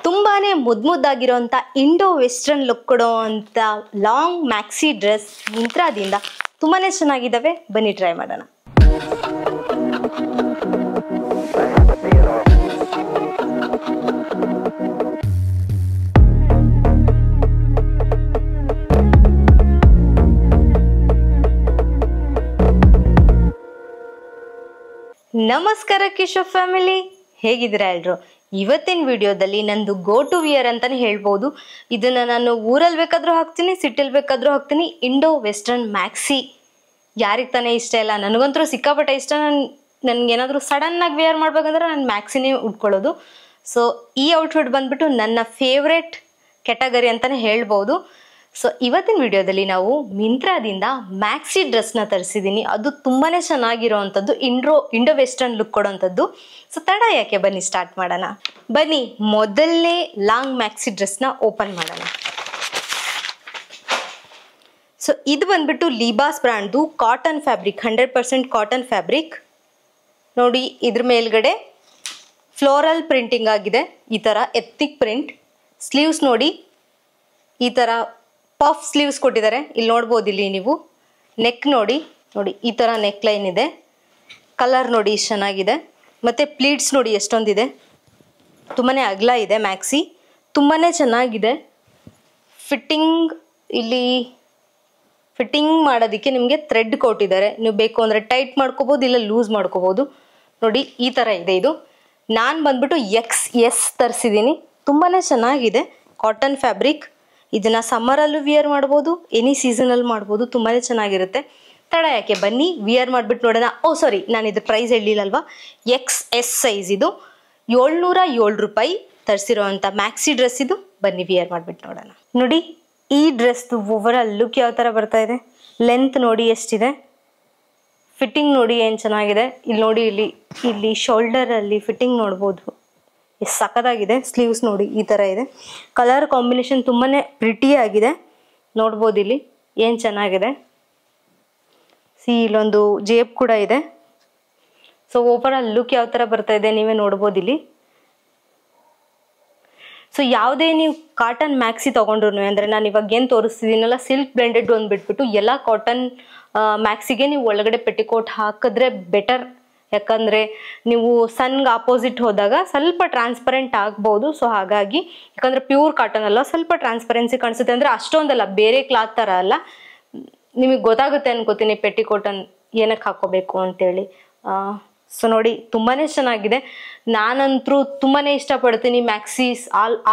ತುಂಬಾನೇ ಮುದ್ದಾಗಿರುವಂತ Indo western look ಕೊಡುವಂತ long maxi dress ಮಿಂತ್ರಾದಿಂದ ತುಂಬಾನೇ ಚೆನ್ನಾಗಿದ್ದಾವೆ. ಬನ್ನಿ ಟ್ರೈ ಮಾಡೋಣ. ನಮಸ್ಕಾರ ಕಿಶೋರ್ ಫ್ಯಾಮಿಲಿ, ಹೇಗಿದ್ದೀರಾ ಎಲ್ರು? ಇವತ್ತಿನ ವಿಡಿಯೋದಲ್ಲಿ ನಂದು ಗೋ ಟು ವಿಯರ್ ಅಂತಾನೆ ಹೇಳ್ಬೋದು. ಇದನ್ನ ನಾನು ಊರಲ್ಲಿ ಬೇಕಾದ್ರೂ ಹಾಕ್ತೀನಿ, ಸಿಟಿಲ್ ಬೇಕಾದ್ರೂ ಹಾಕ್ತೀನಿ. ಇಂಡೋ ವೆಸ್ಟರ್ನ್ ಮ್ಯಾಕ್ಸಿ ಯಾರಿಗೆ ತಾನೇ ಇಷ್ಟ ಇಲ್ಲ? ನನಗಂತೂ ಸಿಕ್ಕಾಪಟ್ಟೆ ಇಷ್ಟ. ನನ್ಗೇನಾದ್ರೂ ಸಡನ್ ಆಗಿ ವೇರ್ ಮಾಡ್ಬೇಕಂದ್ರೆ ನಾನು ಮ್ಯಾಕ್ಸಿನೇ ಉಟ್ಕೊಳ್ಳೋದು. ಸೊ ಈ ಔಟ್ಫಿಟ್ ಬಂದ್ಬಿಟ್ಟು ನನ್ನ ಫೇವ್ರೆಟ್ ಕ್ಯಾಟಗರಿ ಅಂತಾನೆ ಹೇಳ್ಬೋದು. ಸೊ ಇವತ್ತಿನ ವಿಡಿಯೋದಲ್ಲಿ ನಾವು ಮಿಂತ್ರಾದಿಂದ ಮ್ಯಾಕ್ಸಿ ಡ್ರೆಸ್ನ ತರಿಸಿದ್ದೀನಿ. ಅದು ತುಂಬಾನೇ ಚೆನ್ನಾಗಿರೋವಂಥದ್ದು, ಇಂಡೋ ವೆಸ್ಟರ್ನ್ ಲುಕ್ ಕೊಡೋವಂಥದ್ದು. ಸೊ ತಡ ಯಾಕೆ, ಬನ್ನಿ ಸ್ಟಾರ್ಟ್ ಮಾಡೋಣ. ಬನ್ನಿ ಮೊದಲನೇ ಲಾಂಗ್ ಮ್ಯಾಕ್ಸಿ ಡ್ರೆಸ್ನ ಓಪನ್ ಮಾಡೋಣ. ಸೊ ಇದು ಬಂದ್ಬಿಟ್ಟು Libas ಬ್ರ್ಯಾಂಡ್ದು cotton fabric, 100% cotton fabric. ನೋಡಿ, ಇದ್ರ ಮೇಲ್ಗಡೆ ಫ್ಲೋರಲ್ ಪ್ರಿಂಟಿಂಗ್ ಆಗಿದೆ, ಈ ಥರ ಎತ್ತಿಕ್ ಪ್ರಿಂಟ್. ಸ್ಲೀವ್ಸ್ ನೋಡಿ, ಈ ಥರ ಪಫ್ ಸ್ಲೀವ್ಸ್ ಕೊಟ್ಟಿದ್ದಾರೆ. ಇಲ್ಲಿ ನೋಡ್ಬೋದು, ಇಲ್ಲಿ ನೀವು ನೆಕ್ ನೋಡಿ ಈ ಥರ ನೆಕ್ ಲೈನ್ ಇದೆ. ಕಲರ್ ನೋಡಿ ಎಷ್ಟು ಚೆನ್ನಾಗಿದೆ. ಮತ್ತು ಪ್ಲೀಟ್ಸ್ ನೋಡಿ ಎಷ್ಟೊಂದಿದೆ. ತುಂಬಾ ಅಗಲ ಇದೆ ಮ್ಯಾಕ್ಸಿ, ತುಂಬಾ ಚೆನ್ನಾಗಿದೆ. ಇಲ್ಲಿ ಫಿಟ್ಟಿಂಗ್ ಮಾಡೋದಕ್ಕೆ ನಿಮಗೆ ಥ್ರೆಡ್ ಕೊಟ್ಟಿದ್ದಾರೆ. ನೀವು ಬೇಕು ಅಂದರೆ ಟೈಟ್ ಮಾಡ್ಕೋಬೋದು, ಇಲ್ಲ ಲೂಸ್ ಮಾಡ್ಕೋಬೋದು. ನೋಡಿ ಈ ಥರ ಇದೆ. ಇದು ನಾನು ಬಂದ್ಬಿಟ್ಟು XS ತರಿಸಿದ್ದೀನಿ. ತುಂಬಾ ಚೆನ್ನಾಗಿದೆ ಕಾಟನ್ ಫ್ಯಾಬ್ರಿಕ್. ಇದನ್ನು ಸಮ್ಮರಲ್ಲೂ ವಿಯರ್ ಮಾಡ್ಬೋದು, ಎನಿ ಸೀಸನಲ್ಲಿ ಮಾಡ್ಬೋದು. ತುಂಬಾ ಚೆನ್ನಾಗಿರುತ್ತೆ. ತಡ ಯಾಕೆ, ಬನ್ನಿ ವಿಯರ್ ಮಾಡಿಬಿಟ್ಟು ನೋಡೋಣ. ಸಾರಿ, ನಾನು ಇದು ಪ್ರೈಸ್ ಹೇಳಿಲ್ಲಲ್ವಾ. XS ಸೈಜ್ ಇದು 707 ರೂಪಾಯಿ ತರಿಸಿರೋವಂಥ ಮ್ಯಾಕ್ಸಿ ಡ್ರೆಸ್ ಇದು. ಬನ್ನಿ ವಿಯರ್ ಮಾಡಿಬಿಟ್ಟು ನೋಡೋಣ. ನೋಡಿ ಈ ಡ್ರೆಸ್ದು ಓವರಾಲ್ ಲುಕ್ ಯಾವ ಥರ ಬರ್ತಾ ಇದೆ. ಲೆಂತ್ ನೋಡಿ ಎಷ್ಟಿದೆ, ಫಿಟ್ಟಿಂಗ್ ನೋಡಿ ಏನು ಚೆನ್ನಾಗಿದೆ. ಇಲ್ಲಿ ನೋಡಿ, ಇಲ್ಲಿ ಶೋಲ್ಡರಲ್ಲಿ ಫಿಟ್ಟಿಂಗ್ ನೋಡ್ಬೋದು, ಎಷ್ಟು ಸಖತ್ತಾಗಿದೆ. ಸ್ಲೀವ್ಸ್ ನೋಡಿ ಈ ಥರ ಇದೆ. ಕಲರ್ ಕಾಂಬಿನೇಷನ್ ತುಂಬಾ ಪ್ರಿಟಿ ಆಗಿದೆ. ನೋಡ್ಬೋದು ಇಲ್ಲಿ ಏನು ಚೆನ್ನಾಗಿದೆ. ಇಲ್ಲೊಂದು ಜೇಬ್ ಕೂಡ ಇದೆ. ಸೊ ಓವರಾಲ್ ಲುಕ್ ಯಾವ ಥರ ಬರ್ತಾ ಇದೆ ನೀವೇ ನೋಡ್ಬೋದು ಇಲ್ಲಿ. ಸೊ ಯಾವುದೇ ನೀವು ಕಾಟನ್ ಮ್ಯಾಕ್ಸಿ ತೊಗೊಂಡ್ರು, ಅಂದರೆ ನಾನು ಇವಾಗ ಏನು ತೋರಿಸ್ತಿದ್ದೀನಲ್ಲ, ಸಿಲ್ಕ್ ಬ್ಲೆಂಡೆಡ್ ಒಂದು ಬಿಟ್ಬಿಟ್ಟು ಎಲ್ಲ ಕಾಟನ್ ಮ್ಯಾಕ್ಸಿಗೆ ನೀವು ಒಳಗಡೆ ಪೆಟಿಕೋಟ್ ಹಾಕಿದ್ರೆ ಬೆಟರ್. ಯಾಕಂದರೆ ನೀವು ಸನ್ಗೆ ಆಪೋಸಿಟ್ ಹೋದಾಗ ಸ್ವಲ್ಪ ಟ್ರಾನ್ಸ್ಪರೆಂಟ್ ಆಗ್ಬೋದು. ಸೊ ಹಾಗಾಗಿ, ಯಾಕಂದರೆ ಪ್ಯೂರ್ ಕಾಟನ್ ಅಲ್ಲ, ಸ್ವಲ್ಪ ಟ್ರಾನ್ಸ್ಪರೆನ್ಸಿ ಕಾಣಿಸುತ್ತೆ. ಅಂದರೆ ಅಷ್ಟೊಂದಲ್ಲ, ಬೇರೆ ಕ್ಲಾತ್ ಥರ ಅಲ್ಲ. ನಿಮಗೆ ಗೊತ್ತಾಗುತ್ತೆ ಅನ್ಕೋತೀನಿ ಪೆಟಿಕೋಟನ್ ಏನಕ್ಕೆ ಹಾಕೋಬೇಕು ಅಂತೇಳಿ. ಸೊ ನೋಡಿ ತುಂಬಾ ಚೆನ್ನಾಗಿದೆ. ನಾನಂತರೂ ತುಂಬಾ ಇಷ್ಟಪಡ್ತೀನಿ ಮ್ಯಾಕ್ಸೀಸ್.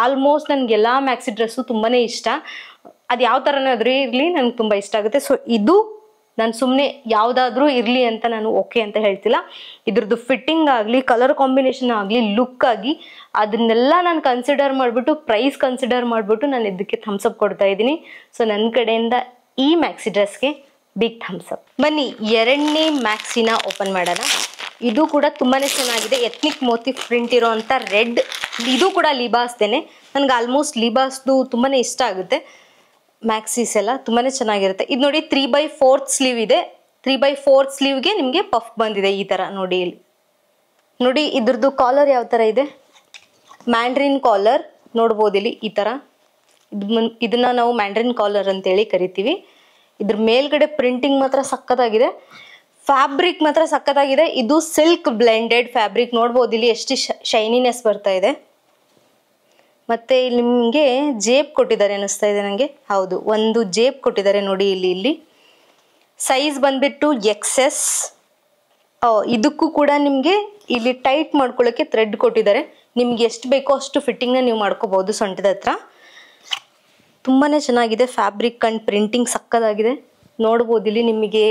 ಆಲ್ಮೋಸ್ಟ್ ನನಗೆಲ್ಲ ಮ್ಯಾಕ್ಸಿ ಡ್ರೆಸ್ಸು ತುಂಬಾ ಇಷ್ಟ. ಅದು ಯಾವ ಥರನಾದ್ರೂ ಇರಲಿ ನನಗೆ ತುಂಬ ಇಷ್ಟ ಆಗುತ್ತೆ. ಸೊ ಇದು ನಾನು ಸುಮ್ಮನೆ ಯಾವುದಾದ್ರೂ ಇರಲಿ ಅಂತ ನಾನು ಓಕೆ ಅಂತ ಹೇಳ್ತಿಲ್ಲ. ಇದ್ರದ್ದು ಫಿಟ್ಟಿಂಗ್ ಆಗಲಿ, ಕಲರ್ ಕಾಂಬಿನೇಷನ್ ಆಗಲಿ, ಲುಕ್ ಆಗಿ, ಅದನ್ನೆಲ್ಲ ನಾನು ಕನ್ಸಿಡರ್ ಮಾಡಿಬಿಟ್ಟು, ಪ್ರೈಸ್ ಕನ್ಸಿಡರ್ ಮಾಡಿಬಿಟ್ಟು ನಾನು ಇದಕ್ಕೆ ಥಮ್ಸ್ ಅಪ್ ಕೊಡ್ತಾ ಇದ್ದೀನಿ. ಸೊ ನನ್ನ ಕಡೆಯಿಂದ ಈ ಮ್ಯಾಕ್ಸಿ ಡ್ರೆಸ್ಗೆ ಬಿಗ್ ಥಮ್ಸ್ ಅಪ್. ಬನ್ನಿ ಎರಡನೇ ಮ್ಯಾಕ್ಸಿನ ಓಪನ್ ಮಾಡೋಣ. ಇದು ಕೂಡ ತುಂಬಾ ಚೆನ್ನಾಗಿದೆ. ಎತ್ನಿಕ್ ಮೋತಿ ಪ್ರಿಂಟ್ ಇರೋ ಅಂಥ ರೆಡ್. ಇದು ಕೂಡ ಲಿಬಾಸ್ದೇನೆ. ನನಗೆ ಆಲ್ಮೋಸ್ಟ್ ಲಿಬಾಸ್ದು ತುಂಬಾ ಇಷ್ಟ ಆಗುತ್ತೆ. ಮ್ಯಾಕ್ಸೀಸ್ ಎಲ್ಲ ತುಂಬಾ ಚೆನ್ನಾಗಿರುತ್ತೆ. ಇದು ನೋಡಿ 3/4 ಸ್ಲೀವ್ ಇದೆ. 3/4 ಸ್ಲೀವ್ಗೆ ನಿಮಗೆ ಪಫ್ ಬಂದಿದೆ ಈ ಥರ. ನೋಡಿ ಇಲ್ಲಿ ನೋಡಿ, ಇದ್ರದ್ದು ಕಾಲರ್ ಯಾವ ಥರ ಇದೆ, ಮ್ಯಾಂಡ್ರಿನ್ ಕಾಲರ್ ನೋಡ್ಬೋದು ಇಲ್ಲಿ ಈ ಥರ. ಇದನ್ನ ನಾವು ಮ್ಯಾಂಡ್ರಿನ್ ಕಾಲರ್ ಅಂತೇಳಿ ಕರಿತೀವಿ. ಇದ್ರ ಮೇಲ್ಗಡೆ ಪ್ರಿಂಟಿಂಗ್ ಮಾತ್ರ ಸಖತ್ತಾಗಿದೆ, ಫ್ಯಾಬ್ರಿಕ್ ಮಾತ್ರ ಸಖತ್ತಾಗಿದೆ. ಇದು ಸಿಲ್ಕ್ ಬ್ಲೆಂಡೆಡ್ ಫ್ಯಾಬ್ರಿಕ್. ನೋಡ್ಬೋದು ಇಲ್ಲಿ ಎಷ್ಟು ಶೈನಿನೆಸ್ ಬರ್ತಾ ಇದೆ. ಮತ್ತೆ ಇಲ್ಲಿ ನಿಮಗೆ ಜೇಬ್ ಕೊಟ್ಟಿದ್ದಾರೆ ಅನ್ನಿಸ್ತಾ ಇದೆ ನನಗೆ. ಹೌದು, ಒಂದು ಜೇಬ್ ಕೊಟ್ಟಿದ್ದಾರೆ ನೋಡಿ ಇಲ್ಲಿ. ಸೈಜ್ ಬಂದ್ಬಿಟ್ಟು XS. ಇದಕ್ಕೂ ಕೂಡ ನಿಮಗೆ ಇಲ್ಲಿ ಟೈಟ್ ಮಾಡ್ಕೊಳ್ಳೋಕ್ಕೆ ಥ್ರೆಡ್ ಕೊಟ್ಟಿದ್ದಾರೆ. ನಿಮ್ಗೆ ಎಷ್ಟು ಬೇಕೋ ಅಷ್ಟು ಫಿಟ್ಟಿಂಗ್ನ ನೀವು ಮಾಡ್ಕೋಬಹುದು ಸೊಂಟದ ಹತ್ರ. ತುಂಬಾ ಚೆನ್ನಾಗಿದೆ ಫ್ಯಾಬ್ರಿಕ್ ಅಂಡ್ ಪ್ರಿಂಟಿಂಗ್ ಸಕ್ಕದಾಗಿದೆ. ನೋಡ್ಬೋದು ಇಲ್ಲಿ. ನಿಮಗೆ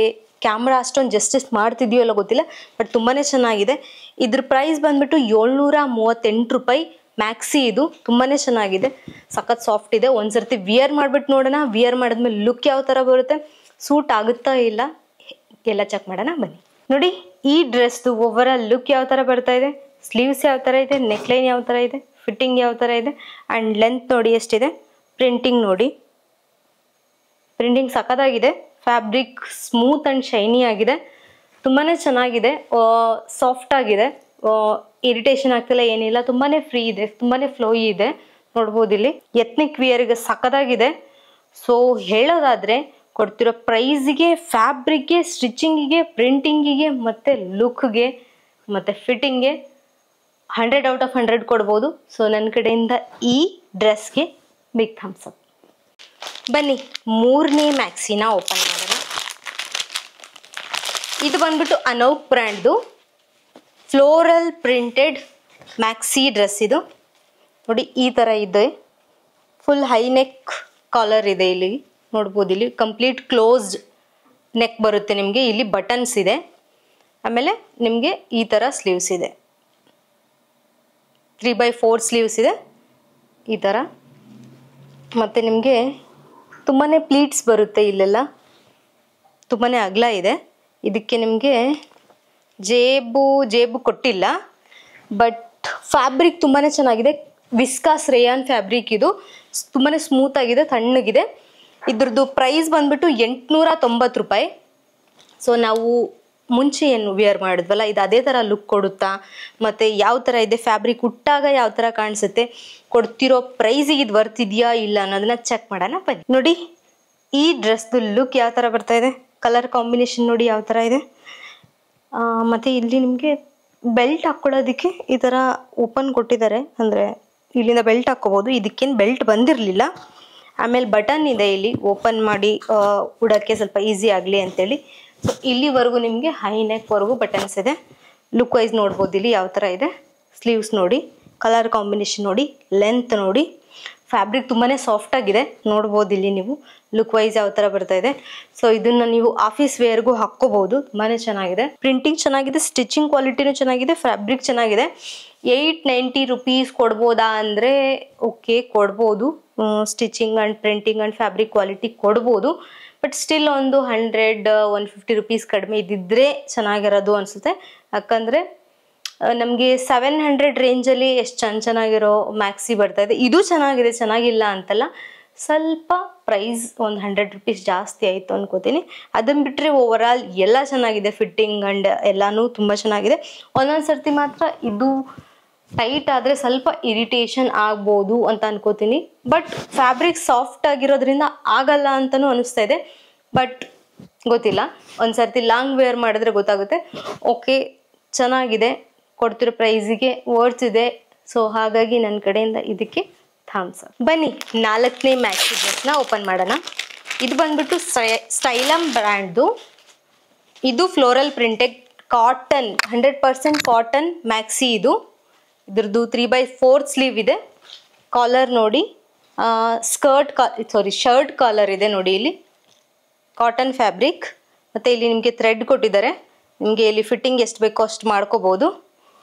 ಕ್ಯಾಮ್ರಾ ಅಷ್ಟೊಂದು ಜಸ್ಟಿಸ್ ಮಾಡ್ತಿದೆಯೋ ಎಲ್ಲ ಗೊತ್ತಿಲ್ಲ, ಬಟ್ ತುಂಬಾ ಚೆನ್ನಾಗಿದೆ. ಇದ್ರ ಪ್ರೈಸ್ ಬಂದ್ಬಿಟ್ಟು 738 ರೂಪಾಯಿ ಮ್ಯಾಕ್ಸಿ. ಇದು ತುಂಬಾ ಚೆನ್ನಾಗಿದೆ, ಸಖತ್ ಸಾಫ್ಟ್ ಇದೆ. ಒಂದ್ಸರ್ತಿ ವಿಯರ್ ಮಾಡ್ಬಿಟ್ಟು ನೋಡೋಣ. ವಿಯರ್ ಮಾಡಿದ್ಮೇಲೆ ಲುಕ್ ಯಾವ ಥರ ಬರುತ್ತೆ, ಸೂಟ್ ಆಗುತ್ತಾ ಇಲ್ಲ ಎಲ್ಲ ಚೆಕ್ ಮಾಡೋಣ. ಬನ್ನಿ ನೋಡಿ ಈ ಡ್ರೆಸ್ದು ಓವರಾಲ್ ಲುಕ್ ಯಾವ ಥರ ಬರ್ತಾ ಇದೆ. ಸ್ಲೀವ್ಸ್ ಯಾವ ಥರ ಇದೆ, ನೆಕ್ ಲೈನ್ ಯಾವ ಥರ ಇದೆ, ಫಿಟ್ಟಿಂಗ್ ಯಾವ ಥರ ಇದೆ, ಆ್ಯಂಡ್ ಲೆಂತ್ ನೋಡಿ ಎಷ್ಟಿದೆ. ಪ್ರಿಂಟಿಂಗ್ ನೋಡಿ, ಪ್ರಿಂಟಿಂಗ್ ಸಖತ್ತಾಗಿದೆ. ಫ್ಯಾಬ್ರಿಕ್ ಸ್ಮೂತ್ ಆ್ಯಂಡ್ ಶೈನಿ ಆಗಿದೆ. ತುಂಬಾ ಚೆನ್ನಾಗಿದೆ, ಸಾಫ್ಟ್ ಆಗಿದೆ. ಇರಿಟೇಷನ್ ಆಗ್ತಿಲ್ಲ, ಏನಿಲ್ಲ. ತುಂಬಾನೇ ಫ್ರೀ ಇದೆ, ತುಂಬಾನೇ ಫ್ಲೋಯಿ ಇದೆ. ನೋಡ್ಬೋದು ಇಲ್ಲಿ ಎತ್ನಿಕ್ ವಿಯರ್ಗೆ ಸಖತ್ತಾಗಿದೆ. ಸೊ ಹೇಳೋದಾದ್ರೆ ಕೊಡ್ತಿರೋ ಪ್ರೈಸ್ಗೆ, ಫ್ಯಾಬ್ರಿಕ್ಗೆ, ಸ್ಟಿಚಿಂಗಿಗೆ, ಪ್ರಿಂಟಿಂಗಿಗೆ ಮತ್ತೆ ಲುಕ್ಗೆ ಮತ್ತೆ ಫಿಟ್ಟಿಂಗ್ಗೆ 100 ಔಟ್ ಆಫ್ 100 ಕೊಡ್ಬೋದು. ಸೊ ನನ್ನ ಕಡೆಯಿಂದ ಈ ಡ್ರೆಸ್ಗೆ ಬಿಗ್ ಥಮ್ಸ್ ಅಪ್. ಬನ್ನಿ ಮೂರನೇ ಮ್ಯಾಕ್ಸಿನ ಓಪನ್ ಮಾಡೋಣ. ಇದು ಬಂದ್ಬಿಟ್ಟು ಅನೌಕ್ ಬ್ರ್ಯಾಂಡ್ದು ಫ್ಲೋರಲ್ ಪ್ರಿಂಟೆಡ್ ಮ್ಯಾಕ್ಸಿ ಡ್ರೆಸ್. ಇದು ನೋಡಿ ಈ ಥರ ಇದೆ, ಫುಲ್ ಹೈ ನೆಕ್ ಕಾಲರ್ ಇದೆ. ಇಲ್ಲಿ ನೋಡ್ಬೋದು, ಇಲ್ಲಿ ಕಂಪ್ಲೀಟ್ ಕ್ಲೋಸ್ಡ್ ನೆಕ್ ಬರುತ್ತೆ ನಿಮಗೆ. ಇಲ್ಲಿ ಬಟನ್ಸ್ ಇದೆ, ಆಮೇಲೆ ನಿಮಗೆ ಈ ಥರ ಸ್ಲೀವ್ಸ್ ಇದೆ, 3/4 ಸ್ಲೀವ್ಸ್ ಇದೆ ಈ ಥರ. ಮತ್ತು ನಿಮಗೆ ತುಂಬಾ ಪ್ಲೀಟ್ಸ್ ಬರುತ್ತೆ, ಇಲ್ಲೆಲ್ಲ ತುಂಬಾ ಅಗಲ ಇದೆ. ಇದಕ್ಕೆ ನಿಮಗೆ ಜೇಬು ಕೊಟ್ಟಿಲ್ಲ, ಬಟ್ ಫ್ಯಾಬ್ರಿಕ್ ತುಂಬಾ ಚೆನ್ನಾಗಿದೆ. ವಿಸ್ಕಾಸ್ ರೇಯಾನ್ ಫ್ಯಾಬ್ರಿಕ್, ಇದು ತುಂಬಾ ಸ್ಮೂತ್ ಆಗಿದೆ, ತಣ್ಣಗಿದೆ. ಇದ್ರದ್ದು ಪ್ರೈಸ್ ಬಂದ್ಬಿಟ್ಟು 890 ರೂಪಾಯಿ. ಸೊ ನಾವು ಮುಂಚೆ ಏನು ವೇರ್ ಮಾಡಿದ್ವಲ್ಲ, ಇದು ಅದೇ ಥರ ಲುಕ್ ಕೊಡುತ್ತಾ, ಮತ್ತು ಯಾವ ಥರ ಇದೆ ಫ್ಯಾಬ್ರಿಕ್, ಉಟ್ಟಾಗ ಯಾವ ಥರ ಕಾಣಿಸುತ್ತೆ, ಕೊಡ್ತಿರೋ ಪ್ರೈಸಿಗೆ ಇದು ವರ್ತ್ ಇದೆಯಾ ಇಲ್ಲ ಅನ್ನೋದನ್ನ ಚೆಕ್ ಮಾಡೋಣ ಬನ್ನಿ. ನೋಡಿ ಈ ಡ್ರೆಸ್ದು ಲುಕ್ ಯಾವ ಥರ ಬರ್ತಾ ಇದೆ, ಕಲರ್ ಕಾಂಬಿನೇಷನ್ ನೋಡಿ ಯಾವ ಥರ ಇದೆ. ಮತ್ತು ಇಲ್ಲಿ ನಿಮಗೆ ಬೆಲ್ಟ್ ಹಾಕ್ಕೊಳ್ಳೋದಕ್ಕೆ ಈ ಥರ ಓಪನ್ ಕೊಟ್ಟಿದ್ದಾರೆ, ಅಂದರೆ ಇಲ್ಲಿಂದ ಬೆಲ್ಟ್ ಹಾಕ್ಕೋಬೋದು. ಇದಕ್ಕೇನು ಬೆಲ್ಟ್ ಬಂದಿರಲಿಲ್ಲ. ಆಮೇಲೆ ಬಟನ್ ಇದೆ, ಇಲ್ಲಿ ಓಪನ್ ಮಾಡಿ ಉಡೋಕ್ಕೆ ಸ್ವಲ್ಪ ಈಸಿ ಆಗಲಿ ಅಂತೇಳಿ. ಸೊ ಇಲ್ಲಿವರೆಗೂ ನಿಮಗೆ ಹೈ ನೆಕ್ವರೆಗೂ ಬಟನ್ಸ್ ಇದೆ. ಲುಕ್ ವೈಸ್ ನೋಡ್ಬೋದು ಇಲ್ಲಿ ಯಾವ ಥರ ಇದೆ. ಸ್ಲೀವ್ಸ್ ನೋಡಿ, ಕಲರ್ ಕಾಂಬಿನೇಷನ್ ನೋಡಿ, ಲೆಂತ್ ನೋಡಿ, ಫ್ಯಾಬ್ರಿಕ್ ತುಂಬಾ ಸಾಫ್ಟ್ ಆಗಿದೆ. ನೋಡ್ಬೋದು ಇಲ್ಲಿ ನೀವು ಲುಕ್ ವೈಸ್ ಯಾವ ಥರ ಬರ್ತಾ ಇದೆ. ಸೊ ಇದನ್ನು ನೀವು ಆಫೀಸ್ ವೇರ್ಗೂ ಹಾಕ್ಕೋಬಹುದು, ತುಂಬಾ ಚೆನ್ನಾಗಿದೆ. ಪ್ರಿಂಟಿಂಗ್ ಚೆನ್ನಾಗಿದೆ, ಸ್ಟಿಚಿಂಗ್ ಕ್ವಾಲಿಟಿನೂ ಚೆನ್ನಾಗಿದೆ, ಫ್ಯಾಬ್ರಿಕ್ ಚೆನ್ನಾಗಿದೆ. 890 ರೂಪೀಸ್ ಕೊಡ್ಬೋದಾ ಅಂದರೆ ಓಕೆ ಕೊಡ್ಬೋದು. Stitching and printing and fabric quality ಕೊಡ್ಬೋದು. ಬಟ್ ಸ್ಟಿಲ್ ಒಂದು 100-150 ರೂಪೀಸ್ ಕಡಿಮೆ ಇದ್ದಿದ್ರೆ ಚೆನ್ನಾಗಿರೋದು ಅನಿಸುತ್ತೆ. ಯಾಕಂದರೆ ನಮಗೆ 700 ರೇಂಜಲ್ಲಿ ಎಷ್ಟು ಚೆನ್ನಾಗಿರೋ ಮ್ಯಾಕ್ಸಿ ಬರ್ತಾ ಇದೆ. ಇದು ಚೆನ್ನಾಗಿದೆ, ಚೆನ್ನಾಗಿಲ್ಲ ಅಂತಲ್ಲ, ಸ್ವಲ್ಪ ಪ್ರೈಸ್ ಒಂದು 100 ರೂಪೀಸ್ ಜಾಸ್ತಿ ಆಯಿತು ಅನ್ಕೋತೀನಿ. ಅದನ್ನು ಬಿಟ್ಟರೆ ಓವರ್ ಆಲ್ ಎಲ್ಲ ಚೆನ್ನಾಗಿದೆ, ಫಿಟ್ಟಿಂಗ್ ಆ್ಯಂಡ್ ಎಲ್ಲನೂ ತುಂಬ ಚೆನ್ನಾಗಿದೆ. ಒಂದೊಂದು ಸರ್ತಿ ಮಾತ್ರ ಇದು ಟೈಟ್ ಆದರೆ ಸ್ವಲ್ಪ ಇರಿಟೇಷನ್ ಆಗ್ಬೋದು ಅಂತ ಅನ್ಕೋತೀನಿ. ಬಟ್ ಫ್ಯಾಬ್ರಿಕ್ ಸಾಫ್ಟ್ ಆಗಿರೋದ್ರಿಂದ ಆಗಲ್ಲ ಅಂತಲೂ ಅನಿಸ್ತಾ ಇದೆ. ಬಟ್ ಗೊತ್ತಿಲ್ಲ, ಒಂದು ಸರ್ತಿ ಲಾಂಗ್ ವೇರ್ ಮಾಡಿದ್ರೆ ಗೊತ್ತಾಗುತ್ತೆ. ಓಕೆ ಚೆನ್ನಾಗಿದೆ, ಕೊಡ್ತಿರೋ ಪ್ರೈಸಿಗೆ ವರ್ತ್ ಇದೆ. ಸೊ ಹಾಗಾಗಿ ನನ್ನ ಕಡೆಯಿಂದ ಇದಕ್ಕೆ ಥಮ್ಸ್ ಅಪ್. ಬನ್ನಿ 4ನೇ ಮ್ಯಾಕ್ಸಿ ಡ್ರೆಸ್ನ ಓಪನ್ ಮಾಡೋಣ. ಇದು ಬಂದ್ಬಿಟ್ಟು ಸ್ಟೈಲಮ್ ಬ್ರ್ಯಾಂಡ್ದು. ಇದು floral printed cotton, 100% cotton maxi. ಇದ್ರದ್ದು 3/4 ಸ್ಲೀವ್ ಇದೆ. ಕಾಲರ್ ನೋಡಿ, ಶರ್ಟ್ ಕಾಲರ್ ಇದೆ ನೋಡಿ. ಇಲ್ಲಿ ಕಾಟನ್ ಫ್ಯಾಬ್ರಿಕ್, ಮತ್ತು ಇಲ್ಲಿ ನಿಮಗೆ ಥ್ರೆಡ್ ಕೊಟ್ಟಿದ್ದಾರೆ. ನಿಮಗೆ ಇಲ್ಲಿ ಫಿಟ್ಟಿಂಗ್ ಎಷ್ಟು ಬೇಕೋ ಅಷ್ಟು ಮಾಡ್ಕೋಬೋದು.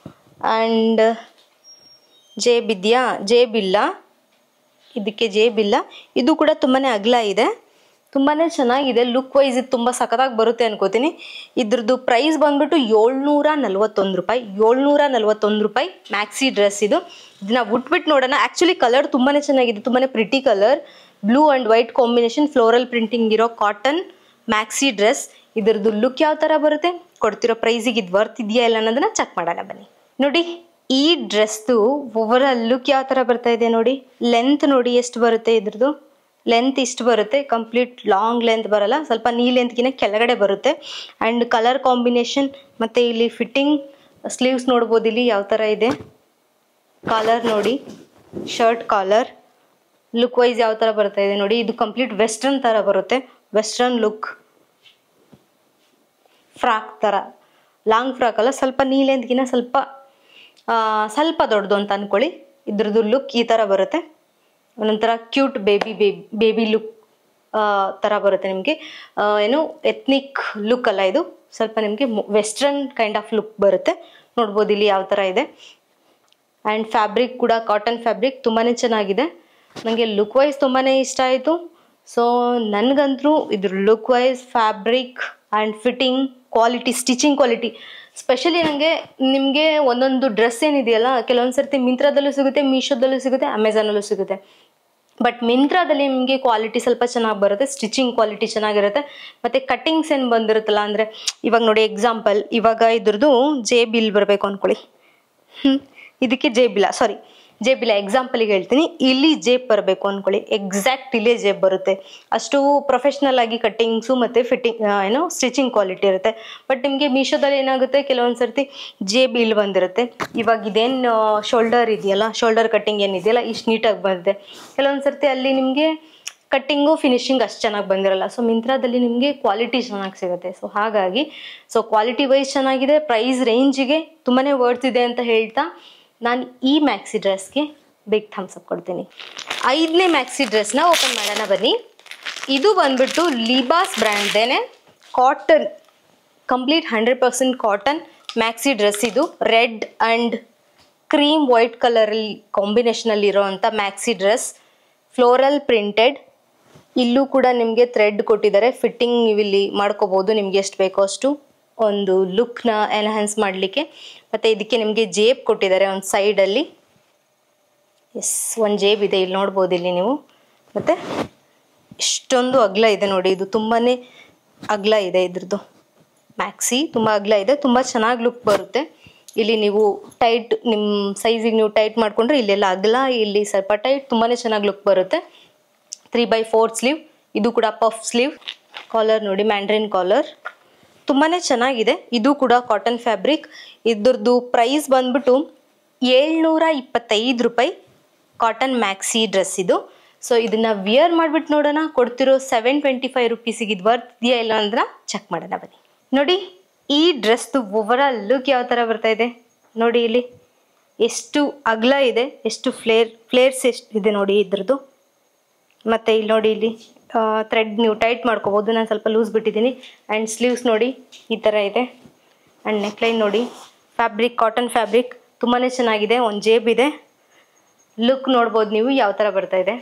ಆ್ಯಂಡ್ ಜೇಬಿಲ್ಲ, ಇದಕ್ಕೆ ಜೇಬಿಲ್ಲ. ಇದು ಕೂಡ ತುಂಬಾ ಅಗಲ ಇದೆ, ತುಂಬಾ ಚೆನ್ನಾಗಿದೆ. ಲುಕ್ ವೈಸ್ ಇದು ತುಂಬ ಸಖತ್ತಾಗಿ ಬರುತ್ತೆ ಅನ್ಕೋತೀನಿ. ಇದ್ರದ್ದು ಪ್ರೈಸ್ ಬಂದ್ಬಿಟ್ಟು 741 ರೂಪಾಯಿ. 741 ರೂಪಾಯಿ ಮ್ಯಾಕ್ಸಿ ಡ್ರೆಸ್ ಇದು. ಇದನ್ನ ಉಟ್ಬಿಟ್ಟು ನೋಡೋಣ. ಆ್ಯಕ್ಚುಲಿ ಕಲರ್ ತುಂಬಾ ಚೆನ್ನಾಗಿದೆ, ತುಂಬಾ pretty colour, blue and white combination, floral printing ಇರೋ ಕಾಟನ್ ಮ್ಯಾಕ್ಸಿ ಡ್ರೆಸ್. ಇದ್ರದ್ದು ಲುಕ್ ಯಾವ ಥರ ಬರುತ್ತೆ, ಕೊಡ್ತಿರೋ ಪ್ರೈಸಿಗೆ ಇದು ವರ್ತ್ ಇದೆಯಾ ಇಲ್ಲ ಅನ್ನೋದನ್ನ ಚೆಕ್ ಮಾಡೋಣ ಬನ್ನಿ. ನೋಡಿ ಈ ಡ್ರೆಸ್ದು ಓವರ್ ಆಲ್ ಲುಕ್ ಯಾವ ಥರ ಬರ್ತಾ ಇದೆ ನೋಡಿ. ಲೆಂತ್ ನೋಡಿ ಎಷ್ಟು ಬರುತ್ತೆ, ಇದ್ರದ್ದು ಲೆಂತ್ ಇಷ್ಟು ಬರುತ್ತೆ. ಕಂಪ್ಲೀಟ್ ಲಾಂಗ್ ಲೆಂತ್ ಬರಲ್ಲ, ಸ್ವಲ್ಪ ನೀ ಲೆಂತ್ಗಿನ ಕೆಳಗಡೆ ಬರುತ್ತೆ. ಆ್ಯಂಡ್ ಕಲರ್ ಕಾಂಬಿನೇಷನ್ ಮತ್ತು ಇಲ್ಲಿ ಫಿಟ್ಟಿಂಗ್ ಸ್ಲೀವ್ಸ್ ನೋಡ್ಬೋದು ಇಲ್ಲಿ ಯಾವ ಥರ ಇದೆ. ಕಾಲರ್ ನೋಡಿ, ಶರ್ಟ್ ಕಾಲರ್, ಲುಕ್ ವೈಸ್ ಯಾವ ಥರ ಬರ್ತಾ ಇದೆ ನೋಡಿ. ಇದು ಕಂಪ್ಲೀಟ್ ವೆಸ್ಟರ್ನ್ ಥರ ಬರುತ್ತೆ, ವೆಸ್ಟರ್ನ್ ಲುಕ್. ಫ್ರಾಕ್ ಥರ, ಲಾಂಗ್ ಫ್ರಾಕ್ ಅಲ್ಲ, ಸ್ವಲ್ಪ ನೀ ಲೆಂತ್ಗಿನ ಸ್ವಲ್ಪ ದೊಡ್ಡದು ಅಂತ ಅಂದ್ಕೊಳ್ಳಿ. ಇದ್ರದ್ದು ಲುಕ್ ಈ ಥರ ಬರುತ್ತೆ. ಒಂದೊಂಥರ ಕ್ಯೂಟ್ ಬೇಬಿ ಲುಕ್ ಥರ ಬರುತ್ತೆ ನಿಮಗೆ. ಏನು ಎತ್ನಿಕ್ ಲುಕ್ ಅಲ್ಲ ಇದು, ಸ್ವಲ್ಪ ನಿಮಗೆ ವೆಸ್ಟರ್ನ್ ಕೈಂಡ್ ಆಫ್ ಲುಕ್ ಬರುತ್ತೆ. ನೋಡ್ಬೋದು ಇಲ್ಲಿ ಯಾವ ಥರ ಇದೆ. ಆ್ಯಂಡ್ ಫ್ಯಾಬ್ರಿಕ್ ಕೂಡ ಕಾಟನ್ ಫ್ಯಾಬ್ರಿಕ್, ತುಂಬಾ ಚೆನ್ನಾಗಿದೆ. ನನಗೆ ಲುಕ್ ವೈಸ್ ತುಂಬಾ ಇಷ್ಟ ಆಯಿತು. ಸೊ ನನಗಂತೂ ಇದ್ರ look wise, fabric and fitting quality, stitching quality, specially ನನಗೆ ನಿಮಗೆ ಒಂದೊಂದು ಡ್ರೆಸ್ ಏನಿದೆಯಲ್ಲ, ಕೆಲವೊಂದು ಸರ್ತಿ ಮಿಂತ್ರಾದಲ್ಲೂ ಸಿಗುತ್ತೆ, ಮೀಶೋದಲ್ಲೂ ಸಿಗುತ್ತೆ, ಅಮೆಝಾನಲ್ಲೂ ಸಿಗುತ್ತೆ. ಬಟ್ ಮಿಂತ್ರಾದಲ್ಲಿ ನಿಮಗೆ ಕ್ವಾಲಿಟಿ ಸ್ವಲ್ಪ ಚೆನ್ನಾಗಿ ಬರುತ್ತೆ, ಸ್ಟಿಚಿಂಗ್ ಕ್ವಾಲಿಟಿ ಚೆನ್ನಾಗಿರುತ್ತೆ. ಮತ್ತು ಕಟ್ಟಿಂಗ್ಸ್ ಏನು ಬಂದಿರುತ್ತಲ್ಲ, ಅಂದರೆ ಇವಾಗ ನೋಡಿ ಎಕ್ಸಾಂಪಲ್, ಇವಾಗ ಇದ್ರದ್ದು ಜೇಬ್ ಇಲ್ಲಿ ಬರಬೇಕು ಅಂದ್ಕೊಳ್ಳಿ, ಇದಕ್ಕೆ ಜೇಬಿಲ್ಲ, ಸಾರಿ ಜೇಬಿಲ್ಲ, ಎಕ್ಸಾಂಪಲಿಗೆ ಹೇಳ್ತೀನಿ. ಇಲ್ಲಿ ಜೇಬ್ ಬರಬೇಕು ಅಂದ್ಕೊಳ್ಳಿ, ಎಕ್ಸಾಕ್ಟ್ ಇಲ್ಲೇ ಜೇಬ್ ಬರುತ್ತೆ. ಅಷ್ಟು ಪ್ರೊಫೆಷ್ನಲ್ ಆಗಿ ಕಟ್ಟಿಂಗ್ಸು ಮತ್ತು ಫಿಟ್ಟಿಂಗ್ ಸ್ಟಿಚಿಂಗ್ ಕ್ವಾಲಿಟಿ ಇರುತ್ತೆ. ಬಟ್ ನಿಮಗೆ ಮೀಶೋದಲ್ಲಿ ಏನಾಗುತ್ತೆ, ಕೆಲವೊಂದು ಸರ್ತಿ ಜೇಬ್ ಇಲ್ಲಿ ಬಂದಿರುತ್ತೆ. ಇವಾಗ ಇದೇನು ಶೋಲ್ಡರ್ ಇದೆಯಲ್ಲ, ಶೋಲ್ಡರ್ ಕಟ್ಟಿಂಗ್ ಏನಿದೆಯಲ್ಲ ಇಷ್ಟು ನೀಟಾಗಿ ಬಂದಿದೆ. ಕೆಲವೊಂದು ಸರ್ತಿ ಅಲ್ಲಿ ನಿಮಗೆ ಕಟ್ಟಿಂಗು ಫಿನಿಶಿಂಗ್ ಅಷ್ಟು ಚೆನ್ನಾಗಿ ಬಂದಿರಲ್ಲ. ಸೊ ಮಿಂತ್ರಾದಲ್ಲಿ ನಿಮಗೆ ಕ್ವಾಲಿಟಿ ಚೆನ್ನಾಗಿ ಸಿಗುತ್ತೆ. ಸೊ ಹಾಗಾಗಿ ಕ್ವಾಲಿಟಿ ವೈಸ್ ಚೆನ್ನಾಗಿದೆ, ಪ್ರೈಸ್ ರೇಂಜಿಗೆ ತುಂಬಾ ವರ್ತ್ ಇದೆ ಅಂತ ಹೇಳ್ತಾ ನಾನು ಈ ಮ್ಯಾಕ್ಸಿ ಡ್ರೆಸ್ಗೆ ಬಿಗ್ ಥಮ್ಸ್ ಅಪ್ ಕೊಡ್ತೀನಿ. 5ನೇ ಮ್ಯಾಕ್ಸಿ ಡ್ರೆಸ್ನ ಓಪನ್ ಮಾಡೋಣ ಬನ್ನಿ. ಇದು ಬಂದ್ಬಿಟ್ಟು ಲಿಬಾಸ್ ಬ್ರ್ಯಾಂಡ್ದೇನೆ cotton, complete 100% cotton maxi dress. ಇದು ರೆಡ್ ಆ್ಯಂಡ್ ಕ್ರೀಮ್ ವೈಟ್ ಕಲರಲ್ಲಿ ಕಾಂಬಿನೇಷನಲ್ಲಿ ಇರೋವಂಥ ಮ್ಯಾಕ್ಸಿ ಡ್ರೆಸ್, ಫ್ಲೋರಲ್ ಪ್ರಿಂಟೆಡ್. ಇಲ್ಲೂ ಕೂಡ ನಿಮಗೆ ಥ್ರೆಡ್ ಕೊಟ್ಟಿದ್ದಾರೆ. ಫಿಟ್ಟಿಂಗ್ ನೀವು ಇಲ್ಲಿ ಮಾಡ್ಕೋಬೋದು ನಿಮ್ಗೆ ಎಷ್ಟು ಬೇಕೋ ಅಷ್ಟು, ಒಂದು ಲುಕ್ನ ಎನ್ಹಾನ್ಸ್ ಮಾಡಲಿಕ್ಕೆ. ಮತ್ತು ಇದಕ್ಕೆ ನಿಮಗೆ ಜೇಬ್ ಕೊಟ್ಟಿದ್ದಾರೆ ಒಂದು ಸೈಡಲ್ಲಿ. ಎಸ್, ಒಂದು ಜೇಬ್ ಇದೆ, ಇಲ್ಲಿ ನೋಡ್ಬೋದು ಇಲ್ಲಿ ನೀವು. ಮತ್ತು ಇಷ್ಟೊಂದು ಅಗಲ ಇದೆ ನೋಡಿ, ಇದು ತುಂಬಾ ಅಗಲ ಇದೆ ಇದ್ರದ್ದು ಮ್ಯಾಕ್ಸಿ, ತುಂಬ ಅಗಲ ಇದೆ, ತುಂಬ ಚೆನ್ನಾಗಿ ಲುಕ್ ಬರುತ್ತೆ. ಇಲ್ಲಿ ನೀವು ಟೈಟ್, ನಿಮ್ಮ ಸೈಜಿಗೆ ನೀವು ಟೈಟ್ ಮಾಡಿಕೊಂಡ್ರೆ ಇಲ್ಲೆಲ್ಲ ಅಗಲ, ಇಲ್ಲಿ ಸ್ವಲ್ಪ ಟೈಟ್, ತುಂಬಾ ಚೆನ್ನಾಗಿ ಲುಕ್ ಬರುತ್ತೆ. 3/4 ಸ್ಲೀವ್. ಇದು ಕೂಡ ಪಫ್ ಸ್ಲೀವ್. ಕಾಲರ್ ನೋಡಿ, ಮ್ಯಾಂಡ್ರಿನ್ ಕಾಲರ್, ತುಂಬಾ ಚೆನ್ನಾಗಿದೆ. ಇದು ಕೂಡ ಕಾಟನ್ ಫ್ಯಾಬ್ರಿಕ್. ಇದ್ರದ್ದು ಪ್ರೈಸ್ ಬಂದ್ಬಿಟ್ಟು 725 ರೂಪಾಯಿ ಕಾಟನ್ ಮ್ಯಾಕ್ಸಿ ಡ್ರೆಸ್ ಇದು. ಸೊ ಇದನ್ನ ವಿಯರ್ ಮಾಡಿಬಿಟ್ಟು ನೋಡೋಣ, ಕೊಡ್ತಿರೋ 725 ರುಪೀಸಿಗೆ ಇದು ವರ್ತ್ ಇದೆಯಾ ಇಲ್ಲ ಅಂದ್ರೆ ಚೆಕ್ ಮಾಡೋಣ ಬನ್ನಿ. ನೋಡಿ ಈ ಡ್ರೆಸ್ದು ಓವರಾಲ್ ಲುಕ್ ಯಾವ ಥರ ಬರ್ತಾ ಇದೆ ನೋಡಿ. ಇಲ್ಲಿ ಎಷ್ಟು ಅಗಲ ಇದೆ, ಎಷ್ಟು ಫ್ಲೇರ್ಸ್ ಎಷ್ಟು ಇದೆ ನೋಡಿ ಇದ್ರದ್ದು. ಮತ್ತು ಇಲ್ಲಿ ನೋಡಿ, ಇಲ್ಲಿ ಥ್ರೆಡ್ ನೀವು ಟೈಟ್ ಮಾಡ್ಕೋಬೋದು, ನಾನು ಸ್ವಲ್ಪ ಲೂಸ್ ಬಿಟ್ಟಿದ್ದೀನಿ. ಆ್ಯಂಡ್ ಸ್ಲೀವ್ಸ್ ನೋಡಿ ಈ ಥರ ಇದೆ. ಆ್ಯಂಡ್ ನೆಕ್ಲೈನ್ ನೋಡಿ, ಫ್ಯಾಬ್ರಿಕ್ ಕಾಟನ್ ಫ್ಯಾಬ್ರಿಕ್, ತುಂಬಾ ಚೆನ್ನಾಗಿದೆ. ಒಂದು ಜೇಬ್ ಇದೆ. ಲುಕ್ ನೋಡ್ಬೋದು ನೀವು ಯಾವ ಥರ ಬರ್ತಾ ಇದೆ.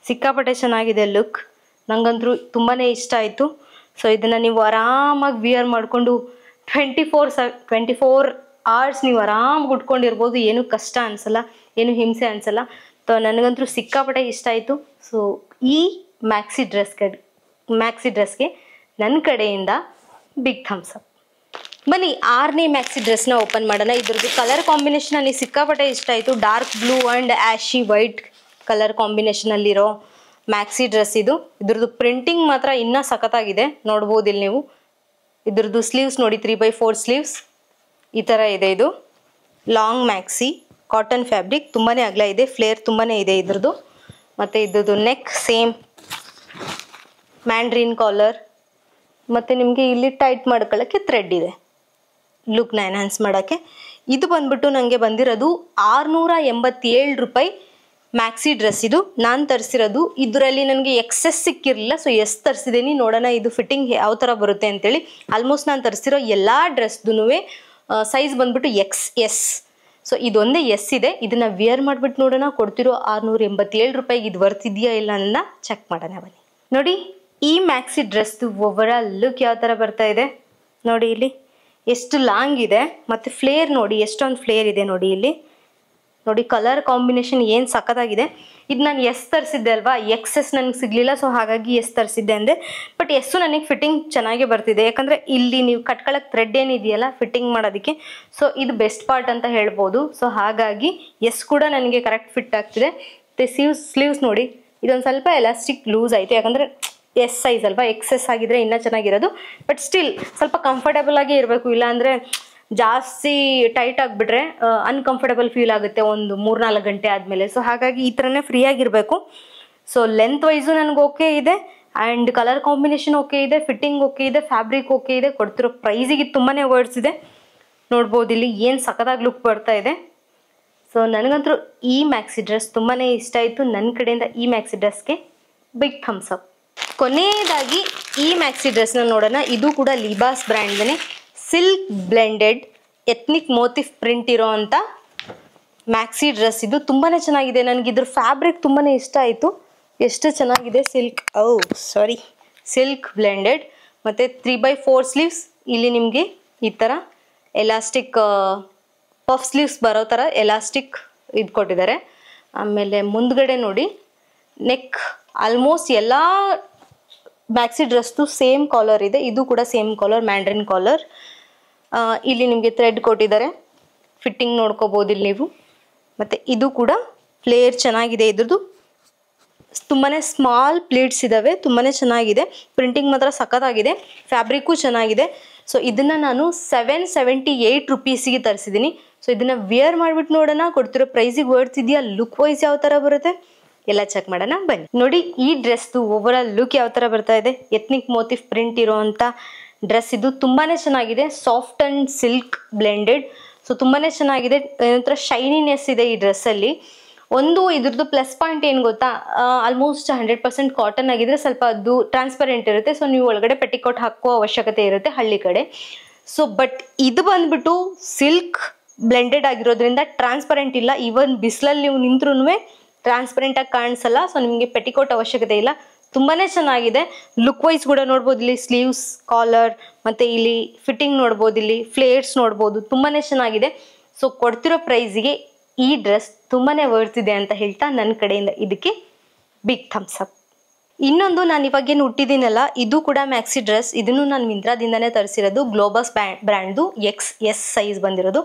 ಸಿಕ್ಕಾಪಟ್ಟೆ ಚೆನ್ನಾಗಿದೆ ಲುಕ್, ನಂಗಂತೂ ತುಂಬಾ ಇಷ್ಟ ಆಯಿತು. ಸೊ ಇದನ್ನು ನೀವು ಆರಾಮಾಗಿ ವಿಯರ್ ಮಾಡಿಕೊಂಡು 24 hours ನೀವು ಆರಾಮಾಗಿ ಉಟ್ಕೊಂಡಿರ್ಬೋದು. ಏನೂ ಕಷ್ಟ ಅನಿಸಲ್ಲ, ಏನು ಹಿಂಸೆ ಅನಿಸಲ್ಲ. ಸೊ ನನಗಂತೂ ಸಿಕ್ಕಾಪಟ್ಟೆ ಇಷ್ಟ ಆಯಿತು. ಸೊ ಈ ಮ್ಯಾಕ್ಸಿ ಡ್ರೆಸ್ಗೆ ನನ್ನ ಕಡೆಯಿಂದ ಬಿಗ್ ಥಮ್ಸ್ ಅಪ್. ಬನ್ನಿ 6ನೇ ಮ್ಯಾಕ್ಸಿ ಡ್ರೆಸ್ನ ಓಪನ್ ಮಾಡೋಣ. ಇದ್ರದ್ದು ಕಲರ್ ಕಾಂಬಿನೇಷನ್ ನನಗೆ ಸಿಕ್ಕಾಪಟ್ಟೆ ಇಷ್ಟ ಆಯಿತು. Dark blue and ashy white colour ಕಾಂಬಿನೇಷನಲ್ಲಿರೋ ಮ್ಯಾಕ್ಸಿ ಡ್ರೆಸ್ ಇದು. ಇದ್ರದ್ದು ಪ್ರಿಂಟಿಂಗ್ ಮಾತ್ರ ಇನ್ನೂ ಸಖತ್ತಾಗಿದೆ, ನೋಡ್ಬೋದು ಇಲ್ಲಿ ನೀವು. ಇದ್ರದ್ದು ಸ್ಲೀವ್ಸ್ ನೋಡಿ, 3/4 ಸ್ಲೀವ್ಸ್ ಈ ಥರ ಇದೆ. ಇದು ಲಾಂಗ್ ಮ್ಯಾಕ್ಸಿ, ಕಾಟನ್ ಫ್ಯಾಬ್ರಿಕ್, ತುಂಬಾ ಅಗಲ ಇದೆ, ಫ್ಲೇರ್ ತುಂಬಾ ಇದೆ ಇದ್ರದ್ದು. ಮತ್ತು ಇದ್ರದ್ದು ನೆಕ್ ಸೇಮ್ ಮ್ಯಾಂಡ್ರಿನ್ ಕಾಲರ್, ಮತ್ತು ನಿಮಗೆ ಇಲ್ಲಿ ಟೈಟ್ ಮಾಡ್ಕೊಳ್ಳೋಕ್ಕೆ ಥ್ರೆಡ್ ಇದೆ ಲುಕ್ನ ಎನ್ಹಾನ್ಸ್ ಮಾಡೋಕ್ಕೆ. ಇದು ಬಂದ್ಬಿಟ್ಟು ನನಗೆ ಬಂದಿರೋದು 687 ರೂಪಾಯಿ ಮ್ಯಾಕ್ಸಿ ಡ್ರೆಸ್. ಇದು ನಾನು ತರಿಸಿರೋದು. ಇದರಲ್ಲಿ ನನಗೆ ಎಕ್ಸೆಸ್ ಸಿಕ್ಕಿರಲಿಲ್ಲ, ಸೊ ಎಸ್ ತರಿಸಿದ್ದೀನಿ. ನೋಡೋಣ ಇದು ಫಿಟ್ಟಿಂಗ್ ಯಾವ ಥರ ಬರುತ್ತೆ ಅಂತೇಳಿ. ಆಲ್ಮೋಸ್ಟ್ ನಾನು ತರಿಸಿರೋ ಎಲ್ಲ ಡ್ರೆಸ್ದು ಸೈಜ್ ಬಂದ್ಬಿಟ್ಟು XS. ಸೊ ಇದೊಂದೇ ಎಸ್ ಇದೆ. ಇದನ್ನು ವಿಯರ್ ಮಾಡಿಬಿಟ್ಟು ನೋಡೋಣ, ಕೊಡ್ತಿರೋ 687 ರೂಪಾಯಿಗೆ ಇದು ವರ್ತ್ ಇದೆಯಾ ಇಲ್ಲ ಅನ್ನೋದನ್ನ ಚೆಕ್ ಮಾಡೋಣ ಬನ್ನಿ. ನೋಡಿ ಈ ಮ್ಯಾಕ್ಸಿ ಡ್ರೆಸ್ದು ಓವರಾಲ್ ಲುಕ್ ಯಾವ ಥರ ಬರ್ತಾ ಇದೆ ನೋಡಿ. ಇಲ್ಲಿ ಎಷ್ಟು ಲಾಂಗ್ ಇದೆ, ಮತ್ತು ಫ್ಲೇರ್ ನೋಡಿ ಎಷ್ಟೊಂದು ಫ್ಲೇರ್ ಇದೆ ನೋಡಿ. ಇಲ್ಲಿ ನೋಡಿ ಕಲರ್ ಕಾಂಬಿನೇಷನ್ ಏನು ಸಖತ್ತಾಗಿದೆ. ಇದು ನಾನು ಎಸ್ ತರಿಸಿದ್ದೆ ಅಲ್ವಾ, XS ನನಗೆ ಸಿಗಲಿಲ್ಲ, ಸೊ ಹಾಗಾಗಿ ಎಸ್ ತರಿಸಿದ್ದೆ ಅಂದೆ. ಬಟ್ ಎಸ್ಸು ನನಗೆ ಫಿಟ್ಟಿಂಗ್ ಚೆನ್ನಾಗೇ ಬರ್ತಿದೆ, ಯಾಕಂದರೆ ಇಲ್ಲಿ ನೀವು ಕಟ್ಕೊಳ್ಳೋಕೆ ಥ್ರೆಡ್ ಏನಿದೆಯಲ್ಲ ಫಿಟ್ಟಿಂಗ್ ಮಾಡೋದಕ್ಕೆ, ಸೊ ಇದು ಬೆಸ್ಟ್ ಪಾರ್ಟ್ ಅಂತ ಹೇಳ್ಬೋದು. ಸೊ ಹಾಗಾಗಿ ಎಸ್ ಕೂಡ ನನಗೆ ಕರೆಕ್ಟ್ ಫಿಟ್ ಆಗ್ತಿದೆ. ಮತ್ತು ಸ್ಲೀವ್ಸ್ ನೋಡಿ, ಇದೊಂದು ಸ್ವಲ್ಪ ಎಲಾಸ್ಟಿಕ್ ಲೂಸ್ ಆಯಿತು, ಯಾಕಂದರೆ ಎಸ್ ಸೈಜ್ ಅಲ್ವಾ. XS ಆಗಿದ್ರೆ ಇನ್ನೂ ಚೆನ್ನಾಗಿರೋದು. ಬಟ್ ಸ್ಟಿಲ್ ಸ್ವಲ್ಪ ಕಂಫರ್ಟಬಲ್ ಆಗಿ ಇರಬೇಕು, ಇಲ್ಲಾಂದರೆ ಜಾಸ್ತಿ ಟೈಟ್ ಆಗಿಬಿಟ್ರೆ ಅನ್ಕಂಫರ್ಟಬಲ್ ಫೀಲ್ ಆಗುತ್ತೆ ಒಂದು 3-4 ಗಂಟೆ ಆದಮೇಲೆ. ಸೊ ಹಾಗಾಗಿ ಈ ಥರನೇ ಫ್ರೀ ಆಗಿರಬೇಕು. ಸೊ ಲೆಂತ್ ವೈಸು ನನಗೆ ಓಕೆ ಇದೆ, ಆ್ಯಂಡ್ ಕಲರ್ ಕಾಂಬಿನೇಷನ್ ಓಕೆ ಇದೆ, ಫಿಟ್ಟಿಂಗ್ ಓಕೆ ಇದೆ, ಫ್ಯಾಬ್ರಿಕ್ ಓಕೆ ಇದೆ. ಕೊಡ್ತಿರೋ ಪ್ರೈಸಿಗೆ ತುಂಬಾ ವರ್ಡ್ಸ್ ಇದೆ, ನೋಡ್ಬೋದು ಇಲ್ಲಿ ಏನು ಸಖತ್ತಾಗಿ ಲುಕ್ ಬರ್ತಾ ಇದೆ. ಸೊ ನನಗಂತೂ ಈ ಮ್ಯಾಕ್ಸಿ ಡ್ರೆಸ್ ತುಂಬಾ ಇಷ್ಟ ಆಯಿತು. ನನ್ನ ಕಡೆಯಿಂದ ಈ ಮ್ಯಾಕ್ಸಿ ಡ್ರೆಸ್ಗೆ ಬಿಗ್ ಥಮ್ಸ್ ಅಪ್. ಕೊನೆಯದಾಗಿ ಈ ಮ್ಯಾಕ್ಸಿ ಡ್ರೆಸ್ನ ನೋಡೋಣ. ಇದು ಕೂಡ ಲಿಬಾಸ್ ಬ್ರ್ಯಾಂಡ್ದೇ silk blended ethnic motif print ಇರೋ ಅಂಥ ಮ್ಯಾಕ್ಸಿ ಡ್ರೆಸ್. ಇದು ತುಂಬಾ ಚೆನ್ನಾಗಿದೆ, ನನಗಿದ್ರ ಫ್ಯಾಬ್ರಿಕ್ ತುಂಬಾ ಇಷ್ಟ ಆಯಿತು. ಎಷ್ಟು ಚೆನ್ನಾಗಿದೆ, ಸಿಲ್ಕ್ ಬ್ಲೆಂಡೆಡ್. ಮತ್ತು 3/4 ಸ್ಲೀವ್ಸ್. ಇಲ್ಲಿ ನಿಮಗೆ ಈ ಥರ ಎಲಾಸ್ಟಿಕ್ ಪಫ್ ಸ್ಲೀವ್ಸ್ ಬರೋ ಥರ ಎಲಾಸ್ಟಿಕ್ ಇದು ಕೊಟ್ಟಿದ್ದಾರೆ. ಆಮೇಲೆ ಮುಂದ್ಗಡೆ ನೋಡಿ ನೆಕ್ ಆಲ್ಮೋಸ್ಟ್ ಎಲ್ಲ ಮ್ಯಾಕ್ಸಿ ಡ್ರೆಸ್ದು ಸೇಮ್ ಕಾಲರ್ ಇದೆ, ಇದು ಕೂಡ ಸೇಮ್ ಕಾಲರ್, ಮ್ಯಾಂಡ್ರಿನ್ ಕಾಲರ್. ಇಲ್ಲಿ ನಿಮಗೆ ಥ್ರೆಡ್ ಕೊಟ್ಟಿದ್ದಾರೆ, ಫಿಟ್ಟಿಂಗ್ ನೋಡ್ಕೋಬೋದು ಇಲ್ಲಿ ನೀವು. ಮತ್ತು ಇದು ಕೂಡ ಫ್ಲೇರ್ ಚೆನ್ನಾಗಿದೆ, ಇದ್ರದ್ದು ತುಂಬಾ ಸ್ಮಾಲ್ ಪ್ಲೇಟ್ಸ್ ಇದ್ದಾವೆ, ತುಂಬಾ ಚೆನ್ನಾಗಿದೆ. ಪ್ರಿಂಟಿಂಗ್ ಮಾತ್ರ ಸಖತ್ತಾಗಿದೆ, ಫ್ಯಾಬ್ರಿಕ್ಕು ಚೆನ್ನಾಗಿದೆ. ಸೊ ಇದನ್ನು ನಾನು 778 ರುಪೀಸಿಗೆ ತರಿಸಿದ್ದೀನಿ. ಸೊ ಇದನ್ನು ವೇರ್ ಮಾಡಿಬಿಟ್ಟು ನೋಡೋಣ, ಕೊಡ್ತಿರೋ ಪ್ರೈಸಿಗೆ ವರ್ತ್ ಇದೆಯಾ, ಲುಕ್ ವೈಸ್ ಯಾವ ಥರ ಬರುತ್ತೆ ಎಲ್ಲ ಚೆಕ್ ಮಾಡೋಣ ಬನ್ನಿ. ನೋಡಿ ಈ ಡ್ರೆಸ್ದು ಓವರ್ ಆಲ್ ಲುಕ್ ಯಾವ ಥರ ಬರ್ತಾ ಇದೆ. ಎತ್ನಿಕ್ ಮೋಟಿಫ್ ಪ್ರಿಂಟ್ ಇರೋವಂಥ ಡ್ರೆಸ್ ಇದು, ತುಂಬಾ ಚೆನ್ನಾಗಿದೆ. Soft and silk blended, so ತುಂಬಾ ಚೆನ್ನಾಗಿದೆ. ಏನಂತರ ಶೈನಿನೆಸ್ ಇದೆ ಈ ಡ್ರೆಸ್ಸಲ್ಲಿ. ಒಂದು ಇದ್ರದ್ದು ಪ್ಲಸ್ ಪಾಯಿಂಟ್ ಏನು ಗೊತ್ತಾ, ಆಲ್ಮೋಸ್ಟ್ 100% ಕಾಟನ್ ಆಗಿದ್ರೆ ಸ್ವಲ್ಪ ಅದು ಟ್ರಾನ್ಸ್ಪರೆಂಟ್ ಇರುತ್ತೆ. ಸೊ ನೀವು ಒಳಗಡೆ ಪೆಟಿಕೋಟ್ ಹಾಕೋ ಅವಶ್ಯಕತೆ ಇರುತ್ತೆ ಹಳ್ಳಿ ಕಡೆ. ಸೊ ಬಟ್ ಇದು ಬಂದ್ಬಿಟ್ಟು ಸಿಲ್ಕ್ ಬ್ಲೆಂಡೆಡ್ ಆಗಿರೋದ್ರಿಂದ ಟ್ರಾನ್ಸ್ಪರೆಂಟ್ ಇಲ್ಲ. ಈವನ್ ಬಿಸಿಲಲ್ಲಿ ನೀವು ನಿಂತ್ರೂ ಟ್ರಾನ್ಸ್ಪರೆಂಟ್ ಆಗಿ ಕಾಣಿಸಲ್ಲ. ಸೊ ನಿಮಗೆ ಪೆಟಿಕೋಟ್ ಅವಶ್ಯಕತೆ ಇಲ್ಲ, ತುಂಬಾ ಚೆನ್ನಾಗಿದೆ. ಲುಕ್ ವೈಸ್ ಕೂಡ ನೋಡ್ಬೋದು, ಇಲ್ಲಿ ಸ್ಲೀವ್ಸ್, ಕಾಲರ್, ಮತ್ತು ಇಲ್ಲಿ ಫಿಟ್ಟಿಂಗ್ ನೋಡ್ಬೋದು, ಇಲ್ಲಿ ಫ್ಲೇರ್ಸ್ ನೋಡ್ಬೋದು, ತುಂಬಾ ಚೆನ್ನಾಗಿದೆ. ಸೊ ಕೊಡ್ತಿರೋ ಪ್ರೈಸಿಗೆ ಈ ಡ್ರೆಸ್ ತುಂಬಾ ವರ್ತ್ ಇದೆ ಅಂತ ಹೇಳ್ತಾ ನನ್ನ ಕಡೆಯಿಂದ ಇದಕ್ಕೆ ಬಿಗ್ ಥಮ್ಸ್ ಅಪ್. ಇನ್ನೊಂದು ನಾನು ಇವಾಗೇನು ಹುಟ್ಟಿದ್ದೀನಲ್ಲ, ಇದು ಕೂಡ ಮ್ಯಾಕ್ಸಿ ಡ್ರೆಸ್. ಇದನ್ನು ನಾನು ಮಿಂತ್ರಾದಿಂದನೇ ತರಿಸಿರೋದು, ಗ್ಲೋಬಸ್ ಬ್ರ್ಯಾಂಡ್ದು XS ಸೈಜ್ ಬಂದಿರೋದು.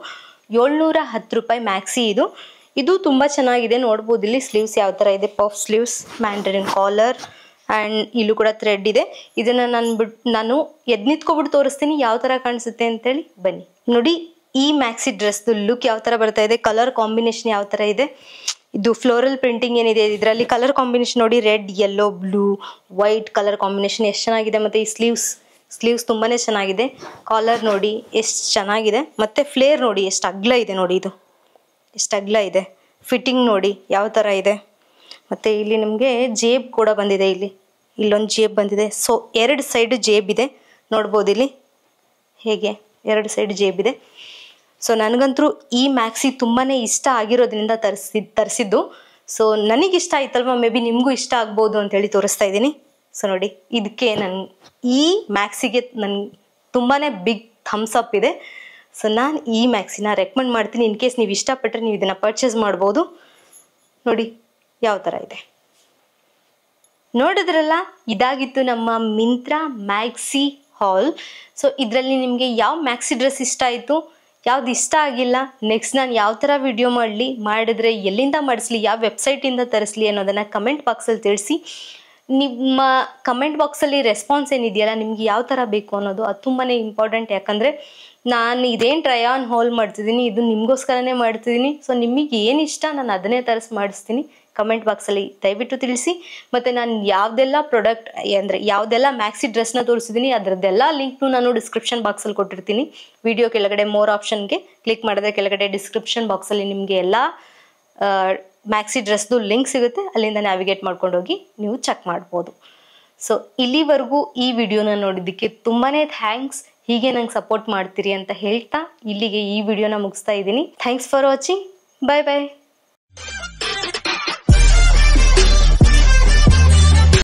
710 ರೂಪಾಯಿ ಮ್ಯಾಕ್ಸಿ ಇದು. ಇದು ತುಂಬ ಚೆನ್ನಾಗಿದೆ, ನೋಡ್ಬೋದು ಇಲ್ಲಿ ಸ್ಲೀವ್ಸ್ ಯಾವ ಥರ ಇದೆ, puff sleeves, mandarin collar, and ಇಲ್ಲೂ ಕೂಡ ಥ್ರೆಡ್ ಇದೆ. ಇದನ್ನು ನಾನು ನಿಂತ್ಕೊಬಿಟ್ಟು ತೋರಿಸ್ತೀನಿ ಯಾವ ಥರ ಕಾಣಿಸುತ್ತೆ ಅಂತೇಳಿ, ಬನ್ನಿ ನೋಡಿ. ಈ ಮ್ಯಾಕ್ಸಿ ಡ್ರೆಸ್ದು ಲುಕ್ ಯಾವ ಥರ ಬರ್ತಾ ಇದೆ, ಕಲರ್ ಕಾಂಬಿನೇಷನ್ ಯಾವ ಥರ ಇದೆ. ಇದು ಫ್ಲೋರಲ್ ಪ್ರಿಂಟಿಂಗ್ ಏನಿದೆ ಇದರಲ್ಲಿ, ಕಲರ್ ಕಾಂಬಿನೇಷನ್ ನೋಡಿ, red, yellow, blue, white colour combination ಎಷ್ಟು ಚೆನ್ನಾಗಿದೆ. ಮತ್ತು ಈ ಸ್ಲೀವ್ಸ್ ತುಂಬಾ ಚೆನ್ನಾಗಿದೆ. ಕಾಲರ್ ನೋಡಿ ಎಷ್ಟು ಚೆನ್ನಾಗಿದೆ, ಮತ್ತು ಫ್ಲೇರ್ ನೋಡಿ ಎಷ್ಟು ಅಗ್ಲ ಇದೆ, ನೋಡಿ ಇದು ಎಷ್ಟು ಅಗ್ಲ ಇದೆ. ಫಿಟ್ಟಿಂಗ್ ನೋಡಿ ಯಾವ ಥರ ಇದೆ. ಮತ್ತು ಇಲ್ಲಿ ನಿಮಗೆ ಜೇಬ್ ಕೂಡ ಬಂದಿದೆ, ಇಲ್ಲೊಂದು ಜೇಬ್ ಬಂದಿದೆ. ಸೊ 2 ಸೈಡ್ ಜೇಬ್ ಇದೆ, ನೋಡ್ಬೋದು ಇಲ್ಲಿ ಹೇಗೆ 2 ಸೈಡ್ ಜೇಬ್ ಇದೆ. ಸೊ ನನಗಂತೂ ಈ ಮ್ಯಾಕ್ಸಿ ತುಂಬಾ ಇಷ್ಟ ಆಗಿರೋದ್ರಿಂದ ತರಿಸಿದ್ದು. ಸೊ ನನಗಿಷ್ಟ ಆಯ್ತಲ್ವ, ಮೇ ಬಿ ನಿಮಗೂ ಇಷ್ಟ ಆಗ್ಬೋದು ಅಂತೇಳಿ ತೋರಿಸ್ತಾ ಇದ್ದೀನಿ. ಸೊ ನೋಡಿ, ಇದಕ್ಕೆ ಈ ಮ್ಯಾಕ್ಸಿಗೆ ತುಂಬಾ ಬಿಗ್ ಥಮ್ಸ್ ಅಪ್ ಇದೆ. ಸೊ ನಾನು ಈ ಮ್ಯಾಕ್ಸಿನ ರೆಕಮೆಂಡ್ ಮಾಡ್ತೀನಿ. ಇನ್ ಕೇಸ್ ನೀವು ಇಷ್ಟಪಟ್ಟರೆ ನೀವು ಇದನ್ನು ಪರ್ಚೇಸ್ ಮಾಡ್ಬೋದು. ನೋಡಿ ಯಾವ ಥರ ಇದೆ, ನೋಡಿದ್ರಲ್ಲ. ಇದಾಗಿತ್ತು ನಮ್ಮ ಮಿಂತ್ರಾ ಮ್ಯಾಕ್ಸಿ ಹಾಲ್. ಸೊ ಇದರಲ್ಲಿ ನಿಮಗೆ ಯಾವ ಮ್ಯಾಕ್ಸಿ ಡ್ರೆಸ್ ಇಷ್ಟ ಆಯಿತು, ಯಾವ್ದು ಇಷ್ಟ ಆಗಿಲ್ಲ, ನೆಕ್ಸ್ಟ್ ನಾನು ಯಾವ ಥರ ವಿಡಿಯೋ ಮಾಡಿದ್ರೆ ಎಲ್ಲಿಂದ ಮಾಡಿಸ್ಲಿ, ಯಾವ ವೆಬ್ಸೈಟಿಂದ ತರಿಸ್ಲಿ ಅನ್ನೋದನ್ನು ಕಮೆಂಟ್ ಬಾಕ್ಸಲ್ಲಿ ತಿಳಿಸಿ. ನಿಮ್ಮ ಕಮೆಂಟ್ ಬಾಕ್ಸಲ್ಲಿ ರೆಸ್ಪಾನ್ಸ್ ಏನಿದೆಯಲ್ಲ, ನಿಮ್ಗೆ ಯಾವ ಥರ ಬೇಕು ಅನ್ನೋದು ಅದು ತುಂಬಾ ಇಂಪಾರ್ಟೆಂಟ್. ಯಾಕಂದರೆ ನಾನು ಇದೇನು ಟ್ರೈ ಆನ್ ಹಾಲ್ ಮಾಡ್ತಿದ್ದೀನಿ, ಇದು ನಿಮಗೋಸ್ಕರನೇ ಮಾಡ್ತಿದ್ದೀನಿ. ಸೊ ನಿಮಗೆ ಏನು ಇಷ್ಟ ನಾನು ಅದನ್ನೇ ಮಾಡಿಸ್ತೀನಿ. ಕಮೆಂಟ್ ಬಾಕ್ಸಲ್ಲಿ ದಯವಿಟ್ಟು ತಿಳಿಸಿ. ಮತ್ತು ನಾನು ಯಾವುದೆಲ್ಲ ಪ್ರಾಡಕ್ಟ್ ಅಂದರೆ ಯಾವುದೆಲ್ಲ ಮ್ಯಾಕ್ಸಿ ಡ್ರೆಸ್ನ ತೋರಿಸಿದ್ದೀನಿ ಅದರದ್ದೆಲ್ಲ ಲಿಂಕ್ನು ನಾನು ಡಿಸ್ಕ್ರಿಪ್ಷನ್ ಬಾಕ್ಸಲ್ಲಿ ಕೊಟ್ಟಿರ್ತೀನಿ. ವಿಡಿಯೋ ಕೆಳಗಡೆ ಮೋರ್ ಆಪ್ಷನ್ಗೆ ಕ್ಲಿಕ್ ಮಾಡಿದ್ರೆ ಕೆಳಗಡೆ ಡಿಸ್ಕ್ರಿಪ್ಷನ್ ಬಾಕ್ಸಲ್ಲಿ ನಿಮಗೆ ಎಲ್ಲ ಮ್ಯಾಕ್ಸಿ ಡ್ರೆಸ್ದು ಲಿಂಕ್ ಸಿಗುತ್ತೆ, ಅಲ್ಲಿಂದ ನ್ಯಾವಿಗೇಟ್ ಮಾಡ್ಕೊಂಡು ಹೋಗಿ ನೀವು ಚೆಕ್ ಮಾಡ್ಬೋದು. ಸೊ ಇಲ್ಲಿವರೆಗೂ ಈ ವಿಡಿಯೋನ ನೋಡಿದ್ದಕ್ಕೆ ತುಂಬಾ ಥ್ಯಾಂಕ್ಸ್. ಹೀಗೆ ನಂಗೆ ಸಪೋರ್ಟ್ ಮಾಡ್ತೀರಿ ಅಂತ ಹೇಳ್ತಾ ಇಲ್ಲಿಗೆ ಈ ವಿಡಿಯೋನ ಮುಗಿಸ್ತಾ ಇದ್ದೀನಿ. Thanks for watching. Bye bye.